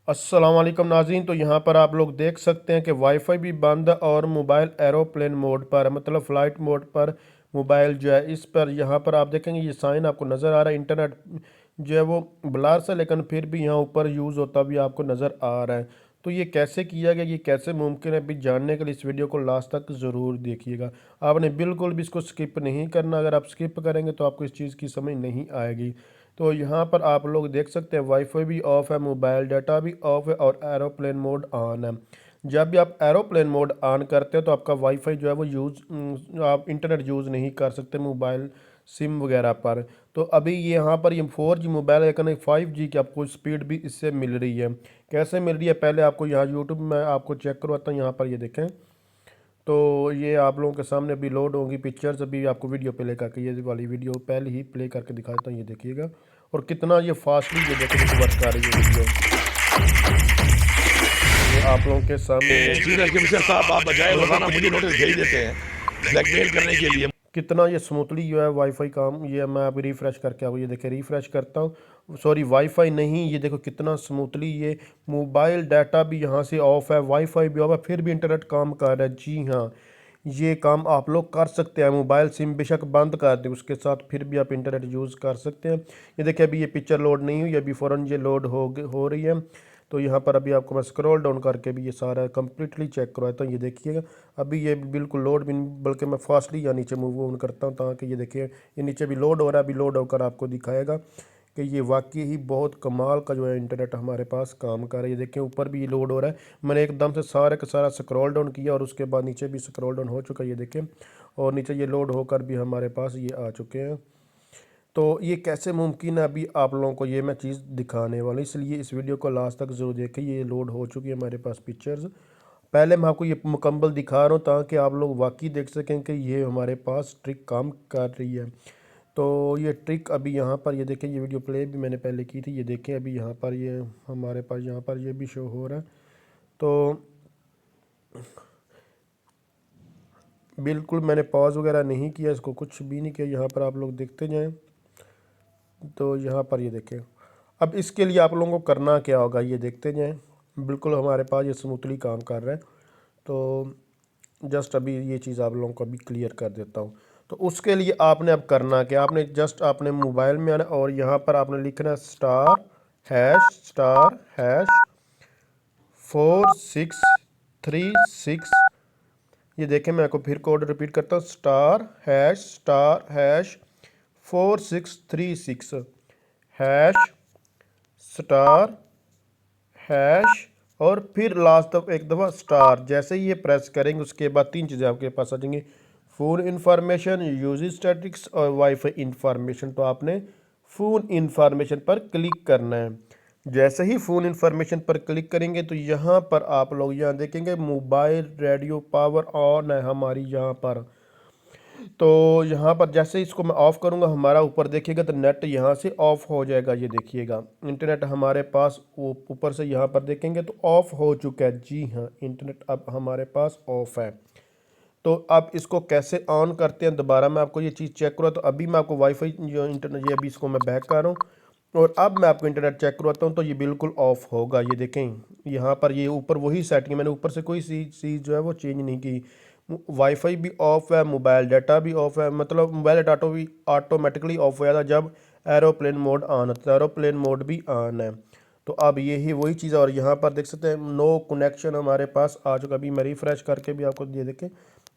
अस्सलाम वालेकुम नाज़रीन। तो यहाँ पर आप लोग देख सकते हैं कि वाईफाई भी बंद और मोबाइल एरोप्लेन मोड पर मतलब फ़्लाइट मोड पर मोबाइल जो है इस पर यहाँ पर आप देखेंगे ये साइन आपको नज़र आ रहा है। इंटरनेट जो है वो ब्लर से लेकिन फिर भी यहाँ ऊपर यूज़ होता भी आपको नज़र आ रहा है। तो ये कैसे किया गया, ये कैसे मुमकिन है, अभी जानने के लिए इस वीडियो को लास्ट तक ज़रूर देखिएगा। आपने बिल्कुल भी इसको स्किप नहीं करना, अगर आप स्किप करेंगे तो आपको इस चीज़ की समझ नहीं आएगी। तो यहाँ पर आप लोग देख सकते हैं वाईफाई भी ऑफ है, मोबाइल डाटा भी ऑफ है और एरोप्लेन मोड ऑन है। जब भी आप एरोप्लेन मोड ऑन करते हैं तो आपका वाईफाई जो है वो आप इंटरनेट यूज़ नहीं कर सकते मोबाइल सिम वगैरह पर। तो अभी ये यहाँ पर ये 4G मोबाइल है लेकिन 5G की आपको स्पीड भी इससे मिल रही है। कैसे मिल रही है पहले आपको यहाँ यूट्यूब में आपको चेक करवाता हूँ। यहाँ पर ये देखें तो ये आप लोगों के सामने अभी लोड होंगी पिक्चर्स। अभी आपको वीडियो प्ले करके ये वाली वीडियो पहले ही प्ले करके दिखाता हूँ, ये देखिएगा। और कितना ये फास्टली ये देखो वर्क कर रही है वीडियो, ये आप लोगों के सामने सीनियर कमिश्नर साहब आप बजाय रोजाना मुझे नोटिस भेज देते हैं ब्लैकमेल करने के लिए। कितना ये स्मूथली जो है वाईफाई काम। ये मैं अभी रिफ़्रेश करके आपको ये देखिए, रिफ़्रेश करता हूँ। सॉरी वाईफाई नहीं, ये देखो कितना स्मूथली ये मोबाइल डाटा भी यहाँ से ऑफ है, वाईफाई भी ऑफ है, फिर भी इंटरनेट काम कर रहा है। जी हाँ, ये काम आप लोग कर सकते हैं। मोबाइल सिम बेशक बंद कर दे उसके साथ फिर भी आप इंटरनेट यूज़ कर सकते हैं। ये देखिए अभी ये पिक्चर लोड नहीं हुई, अभी फ़ौरन ये लोड हो रही है। तो यहाँ पर अभी आपको मैं स्क्रॉल डाउन करके भी ये सारा कम्प्लीटली चेक करवाता हूँ। ये देखिएगा अभी ये बिल्कुल लोड भी नहीं, बल्कि मैं फास्टली यहाँ नीचे मूव ऑन करता हूँ ताकि ये देखिए ये नीचे भी लोड हो रहा है। अभी लोड होकर आपको दिखाएगा कि ये वाकई ही बहुत कमाल का जो है इंटरनेट हमारे पास काम कर रहा है। ये देखें ऊपर भी ये लोड हो रहा है। मैंने एकदम से सारे का सारा स्क्रॉल डाउन किया और उसके बाद नीचे भी स्क्रॉल डाउन हो चुका है, ये देखें। और नीचे ये लोड होकर भी हमारे पास ये आ चुके हैं। तो ये कैसे मुमकिन है अभी आप लोगों को ये मैं चीज़ दिखाने वाला हूँ, इसलिए इस वीडियो को लास्ट तक ज़रूर देखें। ये लोड हो चुकी है हमारे पास पिक्चर्स। पहले मैं आपको ये मुकम्मल दिखा रहा हूँ ताकि आप लोग वाकई देख सकें कि ये हमारे पास ट्रिक काम कर रही है। तो ये ट्रिक अभी यहाँ पर ये देखें, ये वीडियो प्ले भी मैंने पहले की थी। ये देखें अभी यहाँ पर ये हमारे पास यहाँ पर ये भी शो हो रहा है। तो बिल्कुल मैंने पॉज वगैरह नहीं किया, इसको कुछ भी नहीं किया। यहाँ पर आप लोग देखते जाएं। तो यहाँ पर ये देखें। अब इसके लिए आप लोगों को करना क्या होगा ये देखते जाएं। बिल्कुल हमारे पास ये स्मूथली काम कर रहा है। तो जस्ट अभी ये चीज़ आप लोगों को अभी क्लियर कर देता हूँ। तो उसके लिए आपने अब करना क्या, आपने जस्ट आपने मोबाइल में आना और यहाँ पर आपने लिखना है स्टार हैश 4636। ये देखें मैं आपको फिर कोड रिपीट करता हूँ, star hash 4636 hash star hash और फिर लास्ट तक एक दफ़ा स्टार। जैसे ही ये प्रेस करेंगे उसके बाद तीन चीज़ें आपके पास आ जाएंगी, फ़ोन इंफॉर्मेशन, यूजेज स्टैटिक्स और वाईफाई इंफॉर्मेशन। तो आपने फ़ोन इंफॉर्मेशन पर क्लिक करना है। जैसे ही फ़ोन इंफॉर्मेशन पर क्लिक करेंगे तो यहाँ पर आप लोग यहाँ देखेंगे मोबाइल रेडियो पावर ऑन है हमारी यहाँ पर। तो यहाँ पर जैसे इसको मैं ऑफ़ करूँगा हमारा ऊपर देखिएगा तो नेट यहाँ से ऑफ़ हो जाएगा। ये देखिएगा इंटरनेट हमारे पास वो ऊपर से यहाँ पर देखेंगे तो ऑफ़ हो चुका है। जी हाँ, इंटरनेट अब हमारे पास ऑफ़ है। तो अब इसको कैसे ऑन करते हैं दोबारा मैं आपको ये चीज़ चेक करूँ। तो अभी मैं आपको वाईफाई जो इंटरनेट, ये अभी इसको मैं बैक कर रहा हूँ और अब मैं आपको इंटरनेट चेक करवाता हूँ। तो ये बिल्कुल ऑफ़ होगा। ये देखें यहाँ पर ये ऊपर वही सेटिंग, मैंने ऊपर से कोई चीज़ जो है वो चेंज नहीं की। वाईफाई भी ऑफ़ है, मोबाइल डाटा भी ऑफ़ है, मतलब मोबाइल डाटा भी ऑटोमेटिकली ऑफ़ हो जाता है जब एरोप्लेन मोड ऑन होता है। एरोप्लेन मोड भी ऑन है। तो अब यही वही चीज़ है और यहाँ पर देख सकते हैं नो कनेक्शन हमारे पास आ चुका। अभी मैं रिफ़्रेश करके भी आपको ये देखें,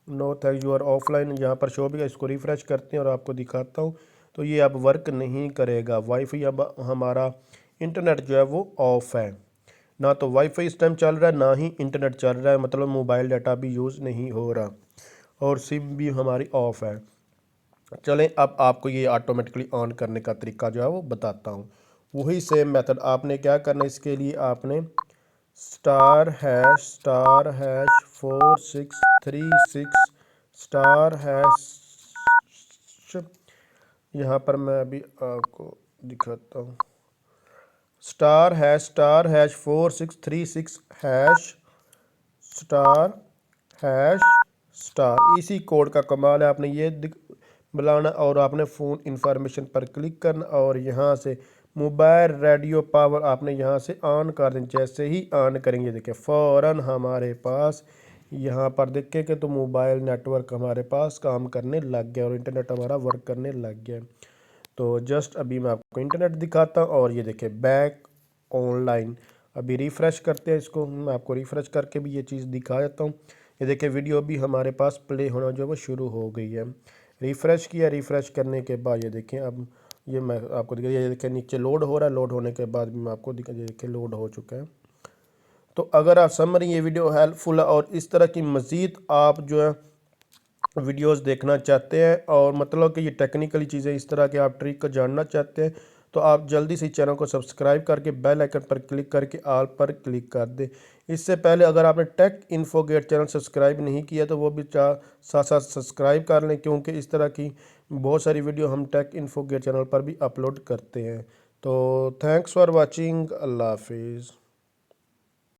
no thank you are offline यहाँ पर शो भी। इसको रिफ़्रेश करते हैं और आपको दिखाता हूँ। तो ये अब वर्क नहीं करेगा वाईफाई, अब हमारा इंटरनेट जो है वो ऑफ़ है। ना तो वाईफाई इस टाइम चल रहा है ना ही इंटरनेट चल रहा है, मतलब मोबाइल डाटा भी यूज़ नहीं हो रहा और सिम भी हमारी ऑफ़ है। चलें अब आपको ये ऑटोमेटिकली ऑन करने का तरीका जो है वो बताता हूँ। वही सेम मेथड आपने क्या करना है, इसके लिए आपने स्टार हैश 4636 स्टार हैश, यहाँ पर मैं अभी आपको दिखाता हूँ, star hash 4636 hash star hash star. इसी कोड का कमाल है। आपने ये बुलाना और आपने फ़ोन इंफॉर्मेशन पर क्लिक करना और यहाँ से मोबाइल रेडियो पावर आपने यहाँ से ऑन कर दें। जैसे ही ऑन करेंगे देखिए फ़ौरन हमारे पास यहाँ पर देखें कि तो मोबाइल नेटवर्क हमारे पास काम करने लग गया और इंटरनेट हमारा वर्क करने लग गया। तो जस्ट अभी मैं आपको इंटरनेट दिखाता हूँ और ये देखिए बैक ऑनलाइन। अभी रिफ़्रेश करते हैं इसको, मैं आपको रिफ़्रेश करके भी ये चीज़ दिखा देता हूँ। ये देखिए वीडियो भी हमारे पास प्ले होना जो है वो शुरू हो गई है। रिफ़्रेश किया, रिफ़्रेश करने के बाद ये देखें अब ये मैं आपको दिखा, ये देखिए नीचे लोड हो रहा है। लोड होने के बाद भी मैं आपको दिखा, ये देखिए लोड हो चुका है। तो अगर आप समझ रही ये वीडियो हेल्पफुल है और इस तरह की मज़ीद आप जो है वीडियोस देखना चाहते हैं और मतलब कि ये टेक्निकली चीज़ें इस तरह के आप ट्रिक को जानना चाहते हैं तो आप जल्दी से चैनल को सब्सक्राइब करके बेल आइकन पर क्लिक करके ऑल पर क्लिक कर दें। इससे पहले अगर आपने Tech Info Gate channel subscribe नहीं किया तो वो भी साथ साथ सब्सक्राइब कर लें, क्योंकि इस तरह की बहुत सारी वीडियो हम टेक इन्फो गेट चैनल पर भी अपलोड करते हैं। तो थैंक्स फॉर वॉचिंग। अल्लाह हाफिज़।